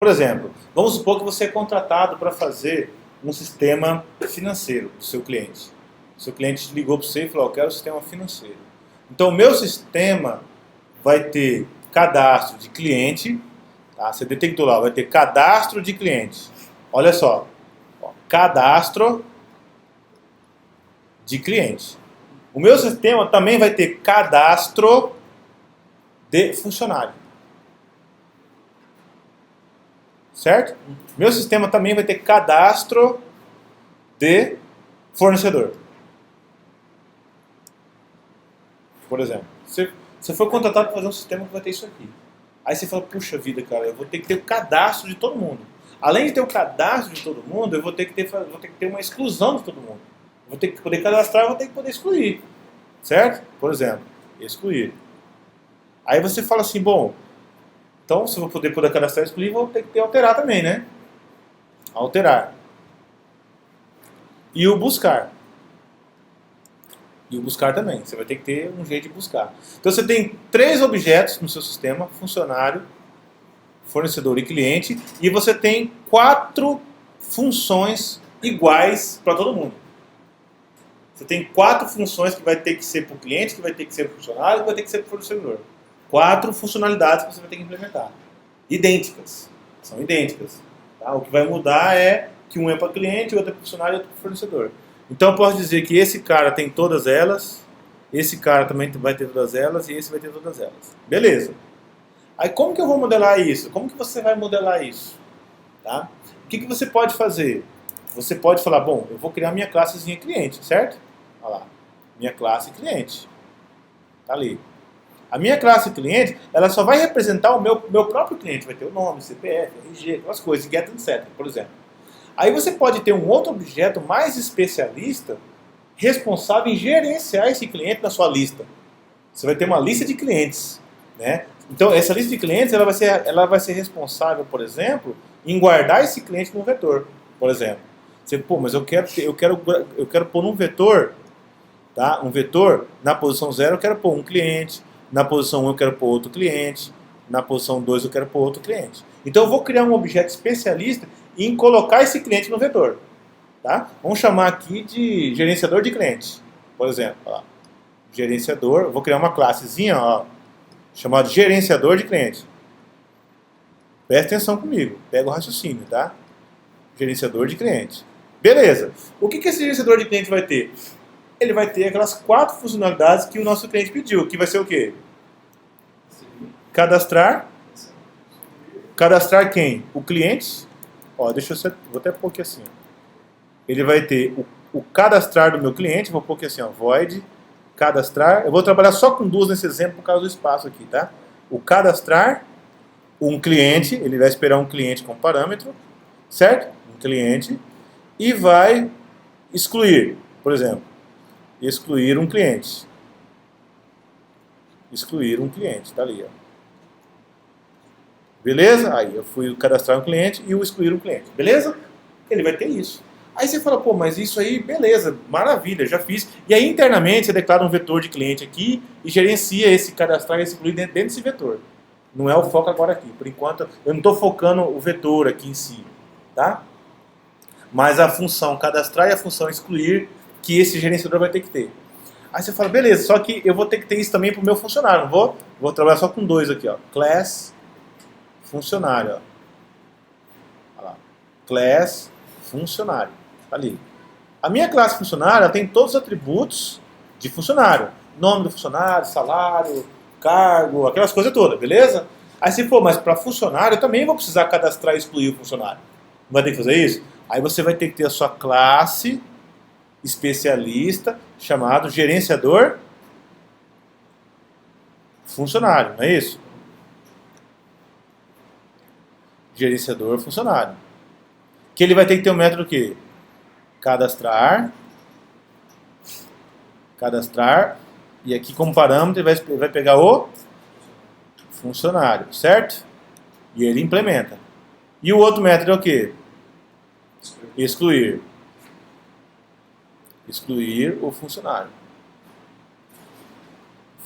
Por exemplo, vamos supor que você é contratado para fazer um sistema financeiro do seu cliente. O seu cliente ligou para você e falou, eu quero um sistema financeiro. Então, o meu sistema vai ter cadastro de cliente, tá? Você detectou lá, vai ter cadastro de cliente. Olha só, ó, cadastro de cliente. O meu sistema também vai ter cadastro de funcionário. Certo? Meu sistema também vai ter cadastro de fornecedor. Por exemplo, você foi contratado para fazer um sistema que vai ter isso aqui. Aí você fala, puxa vida, cara, eu vou ter que ter o cadastro de todo mundo. Além de ter o cadastro de todo mundo, eu vou ter que ter uma exclusão de todo mundo. Vou ter que poder cadastrar, eu vou ter que poder excluir. Certo? Por exemplo, excluir. Aí você fala assim, bom, então se eu vou poder cadastrar e excluir, vou ter que ter alterar também, né? Alterar. E o buscar. E o buscar também. Você vai ter que ter um jeito de buscar. Então você tem 3 objetos no seu sistema, funcionário, fornecedor e cliente, e você tem 4 funções iguais para todo mundo. Você tem 4 funções que vai ter que ser para o cliente, que vai ter que ser para o funcionário, que vai ter que ser para o fornecedor. 4 funcionalidades que você vai ter que implementar. Idênticas. São idênticas. Tá? O que vai mudar é que um é para cliente, o outro é para funcionário e o outro é para fornecedor. Então eu posso dizer que esse cara tem todas elas, esse cara também vai ter todas elas e esse vai ter todas elas. Beleza. Aí como que eu vou modelar isso? Como que você vai modelar isso? Tá? O que você pode fazer? Você pode falar, bom, eu vou criar minha classezinha cliente, certo? Olha lá. Minha classe cliente. Tá ali. A minha classe cliente, ela só vai representar o meu próprio cliente. Vai ter o nome, CPF, RG, aquelas coisas, get and set, por exemplo. Aí você pode ter um outro objeto mais especialista, responsável em gerenciar esse cliente na sua lista. Você vai ter uma lista de clientes, né? Então, essa lista de clientes, ela vai ser responsável, por exemplo, em guardar esse cliente no vetor, por exemplo. Você, pô, mas eu quero pôr num vetor, tá? Um vetor, na posição 0 eu quero pôr um cliente, na posição 1 eu quero pôr outro cliente, na posição 2 eu quero pôr outro cliente. Então eu vou criar um objeto especialista em colocar esse cliente no vetor. Tá? Vamos chamar aqui de gerenciador de cliente, por exemplo. Ó. Gerenciador, vou criar uma classezinha, ó, chamada gerenciador de cliente. Presta atenção comigo, pega o raciocínio, tá? Gerenciador de cliente. Beleza. O que esse gerenciador de cliente vai ter? Ele vai ter aquelas 4 funcionalidades que o nosso cliente pediu, que vai ser o quê? Cadastrar. Cadastrar quem? O cliente. Ó, vou até pôr aqui assim. Ó. Ele vai ter o cadastrar do meu cliente, vou pôr aqui assim, ó, void, cadastrar. Eu vou trabalhar só com 2 nesse exemplo por causa do espaço aqui, tá? O cadastrar, um cliente, ele vai esperar um cliente com parâmetro, certo? Um cliente, e vai excluir, por exemplo, excluir um cliente. Excluir um cliente, tá ali, ó. Beleza? Aí eu fui cadastrar um cliente e o excluir um cliente. Beleza? Ele vai ter isso. Aí você fala, pô, mas isso aí, beleza, maravilha, já fiz. E aí internamente você declara um vetor de cliente aqui e gerencia esse cadastrar e esse excluir dentro desse vetor. Não é o foco agora aqui. Por enquanto, eu não estou focando o vetor aqui em si. Tá? Mas a função cadastrar e a função excluir que esse gerenciador vai ter que ter. Aí você fala, beleza, só que eu vou ter que ter isso também para o meu funcionário. Não vou? Vou trabalhar só com 2 aqui, ó. Class funcionário, ó. Olha lá. Class funcionário. Tá ali. A minha classe funcionário tem todos os atributos de funcionário. Nome do funcionário, salário, cargo, aquelas coisas todas, beleza? Aí se for, mas para funcionário eu também vou precisar cadastrar e excluir o funcionário. Não vai ter que fazer isso? Aí você vai ter que ter a sua classe especialista chamado gerenciador funcionário, não é isso? Gerenciador funcionário. Que ele vai ter que ter um método o quê? Cadastrar, e aqui como parâmetro ele vai pegar o funcionário, certo? E ele implementa. E o outro método é o quê? Excluir. Excluir o funcionário.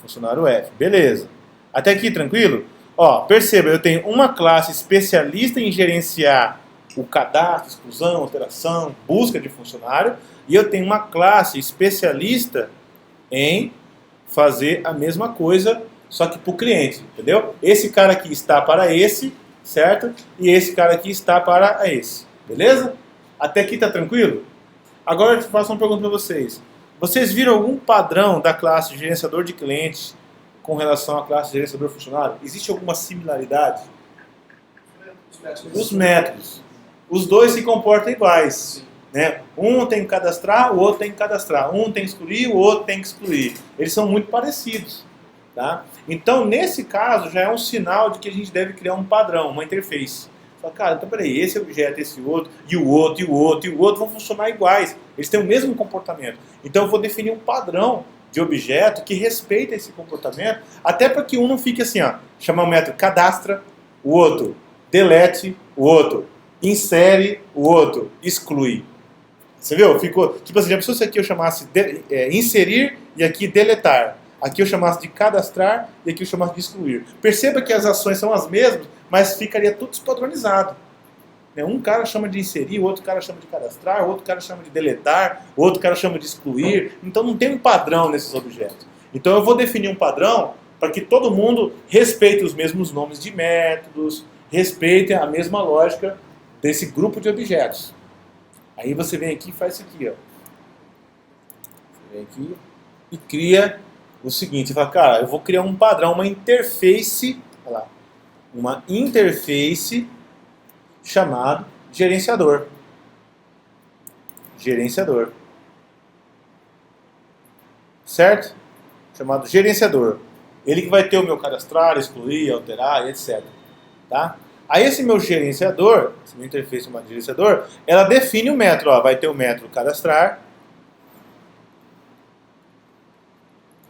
Funcionário F. Beleza. Até aqui tranquilo? Ó, perceba, eu tenho uma classe especialista em gerenciar o cadastro, exclusão, alteração, busca de funcionário, e eu tenho uma classe especialista em fazer a mesma coisa, só que para o cliente, entendeu? Esse cara aqui está para esse, certo? E esse cara aqui está para esse, beleza? Até aqui tá tranquilo? Agora eu faço uma pergunta para vocês. Vocês viram algum padrão da classe gerenciador de clientes com relação à classe gerenciador funcionário? Existe alguma similaridade? Os métodos. Os dois se comportam iguais. Né? Um tem que cadastrar, o outro tem que cadastrar. Um tem que excluir, o outro tem que excluir. Eles são muito parecidos. Tá? Então, nesse caso, já é um sinal de que a gente deve criar um padrão, uma interface. Fala, cara, então peraí, esse objeto, esse outro, e o outro, e o outro, e o outro vão funcionar iguais. Eles têm o mesmo comportamento. Então, eu vou definir um padrão de objeto que respeita esse comportamento, até para que um não fique assim, ó, chamar o método cadastra, o outro delete, o outro insere, o outro exclui. Você viu? Ficou, tipo assim, já pensou se aqui eu chamasse de, inserir e aqui deletar. Aqui eu chamasse de cadastrar e aqui eu chamasse de excluir. Perceba que as ações são as mesmas, mas ficaria tudo despadronizado. Um cara chama de inserir, o outro cara chama de cadastrar, o outro cara chama de deletar, o outro cara chama de excluir. Então não tem um padrão nesses objetos. Então eu vou definir um padrão para que todo mundo respeite os mesmos nomes de métodos, respeite a mesma lógica desse grupo de objetos. Aí você vem aqui e faz isso aqui, ó. Você vem aqui e cria o seguinte, você fala, cara, eu vou criar um padrão, uma interface, olha lá, uma interface chamado gerenciador. Gerenciador. Certo? Chamado gerenciador. Ele que vai ter o meu cadastrar, excluir, alterar, etc. Tá? Aí esse meu gerenciador, essa minha interface chamada gerenciador, ela define o método. Ó, vai ter o método cadastrar,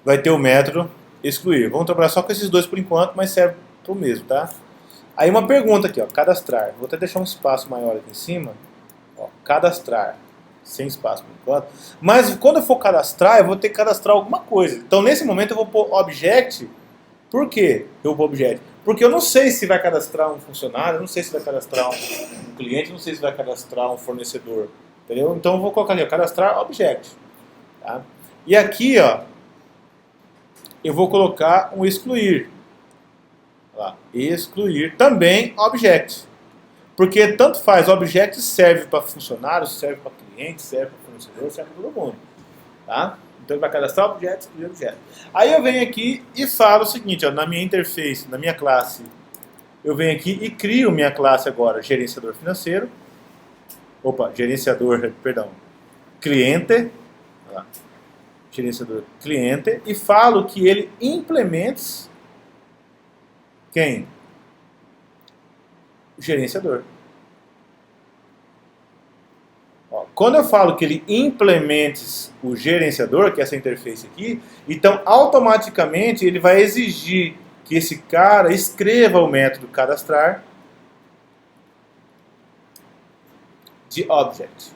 vai ter o método excluir. Vamos trabalhar só com esses dois por enquanto, mas serve para o mesmo, tá? Aí uma pergunta aqui, ó, cadastrar. Vou até deixar um espaço maior aqui em cima. Ó, cadastrar. Sem espaço por enquanto. Mas quando eu for cadastrar, eu vou ter que cadastrar alguma coisa. Então nesse momento eu vou pôr object. Por quê eu vou pôr object? Porque eu não sei se vai cadastrar um funcionário, eu não sei se vai cadastrar um cliente, eu não sei se vai cadastrar um fornecedor. Entendeu? Então eu vou colocar ali, ó, cadastrar object. Tá? E aqui, ó, eu vou colocar um excluir. Lá, excluir também object. Porque tanto faz, object serve para funcionários, serve para cliente, serve para fornecedor, serve para todo mundo. Tá? Então ele vai cadastrar objeto, excluir objeto. Aí eu venho aqui e falo o seguinte, ó, na minha interface, na minha classe, eu venho aqui e crio minha classe agora, gerenciador financeiro. Opa, gerenciador, perdão, cliente. Lá, gerenciador cliente. E falo que ele implemente quem? O gerenciador. Ó, quando eu falo que ele implemente o gerenciador, que é essa interface aqui, então automaticamente ele vai exigir que esse cara escreva o método cadastrar de object.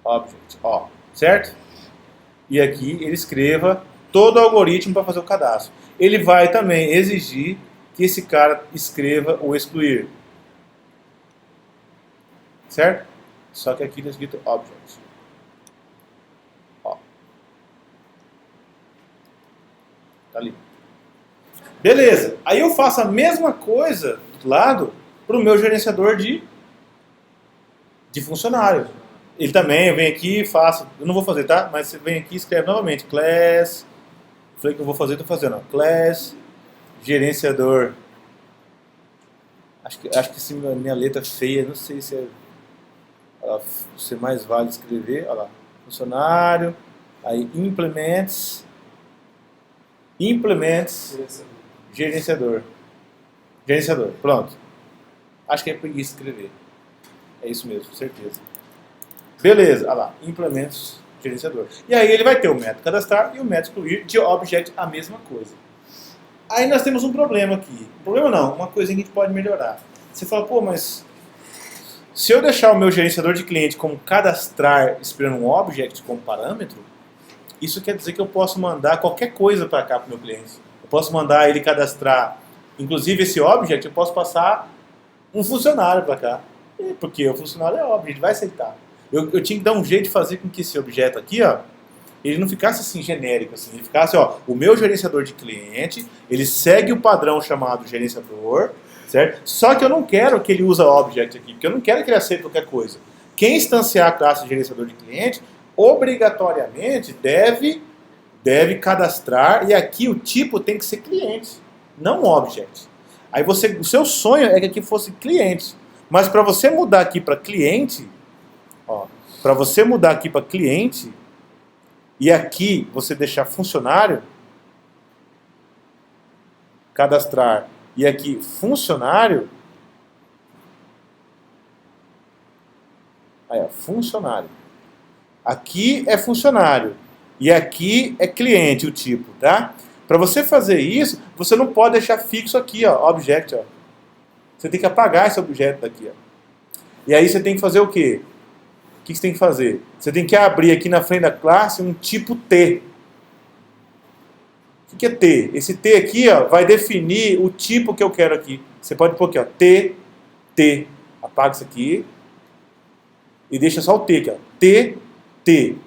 Object, ó, certo? E aqui ele escreva todo o algoritmo para fazer o cadastro. Ele vai também exigir que esse cara escreva o excluir. Certo? Só que aqui está escrito object. Ó. Tá ali. Beleza. Aí eu faço a mesma coisa do lado para o meu gerenciador de funcionário. Ele também, eu venho aqui e faço. Eu não vou fazer, tá? Mas você vem aqui e escreve novamente. Class. Falei que eu vou fazer, estou fazendo. Ó. Class. Gerenciador. Acho que se minha letra feia, não sei se é. Se mais vale escrever, olha lá, funcionário, aí implements, gerenciador, pronto. Acho que é preguiça escrever, é isso mesmo, certeza. Beleza, olha lá, implements, gerenciador. E aí ele vai ter o método cadastrar e o método excluir de object a mesma coisa. Aí nós temos um problema aqui, um problema não, uma coisinha que a gente pode melhorar. Você fala, pô, mas se eu deixar o meu gerenciador de cliente como cadastrar esperando um object como parâmetro, isso quer dizer que eu posso mandar qualquer coisa para cá para o meu cliente. Eu posso mandar ele cadastrar, inclusive esse object, eu posso passar um funcionário para cá. Porque o funcionário é object, ele vai aceitar. Eu tinha que dar um jeito de fazer com que esse objeto aqui, ó, ele não ficasse assim genérico, assim, ele ficasse, ó, o meu gerenciador de cliente, ele segue o padrão chamado gerenciador, certo? Só que eu não quero que ele use object aqui, porque eu não quero que ele aceite qualquer coisa. Quem instanciar a classe de gerenciador de cliente, obrigatoriamente deve cadastrar, e aqui o tipo tem que ser cliente, não object. Aí o seu sonho é que aqui fosse cliente, mas para você mudar aqui para cliente, ó, para você mudar aqui para cliente, e aqui você deixar funcionário, cadastrar, e aqui funcionário, aí ó, funcionário. Aqui é funcionário, e aqui é cliente o tipo, tá? Para você fazer isso, você não pode deixar fixo aqui, ó, object, ó. Você tem que apagar esse objeto daqui, ó. E aí você tem que fazer o quê? O que você tem que fazer? Você tem que abrir aqui na frente da classe um tipo T. O que é T? Esse T aqui, ó, vai definir o tipo que eu quero aqui. Você pode pôr aqui, ó, T. Apaga isso aqui. E deixa só o T aqui, ó. T.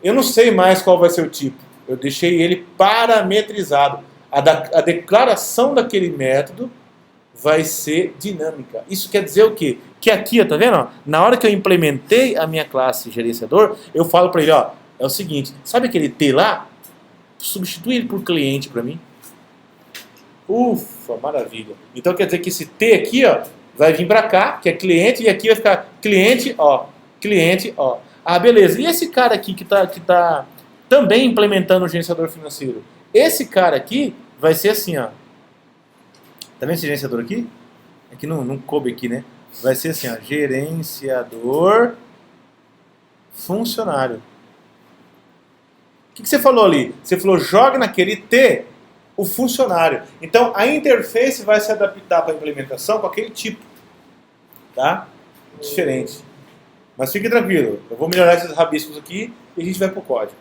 Eu não sei mais qual vai ser o tipo. Eu deixei ele parametrizado. A declaração daquele método vai ser dinâmica. Isso quer dizer o quê? Que aqui, ó, tá vendo? Ó, na hora que eu implementei a minha classe gerenciador, eu falo para ele, ó, é o seguinte, sabe aquele T lá? Substitui ele por cliente para mim. Ufa, maravilha. Então quer dizer que esse T aqui, ó, vai vir para cá, que é cliente, e aqui vai ficar cliente, ó. Ah, beleza. E esse cara aqui que tá também implementando o gerenciador financeiro? Esse cara aqui vai ser assim, ó. Tá vendo esse gerenciador aqui? Aqui não coube aqui, né? Vai ser assim, ó, gerenciador funcionário. O que você falou ali? Você falou, joga naquele T o funcionário. Então, a interface vai se adaptar para a implementação com aquele tipo. Tá? Diferente. Mas fique tranquilo, eu vou melhorar esses rabiscos aqui e a gente vai pro código.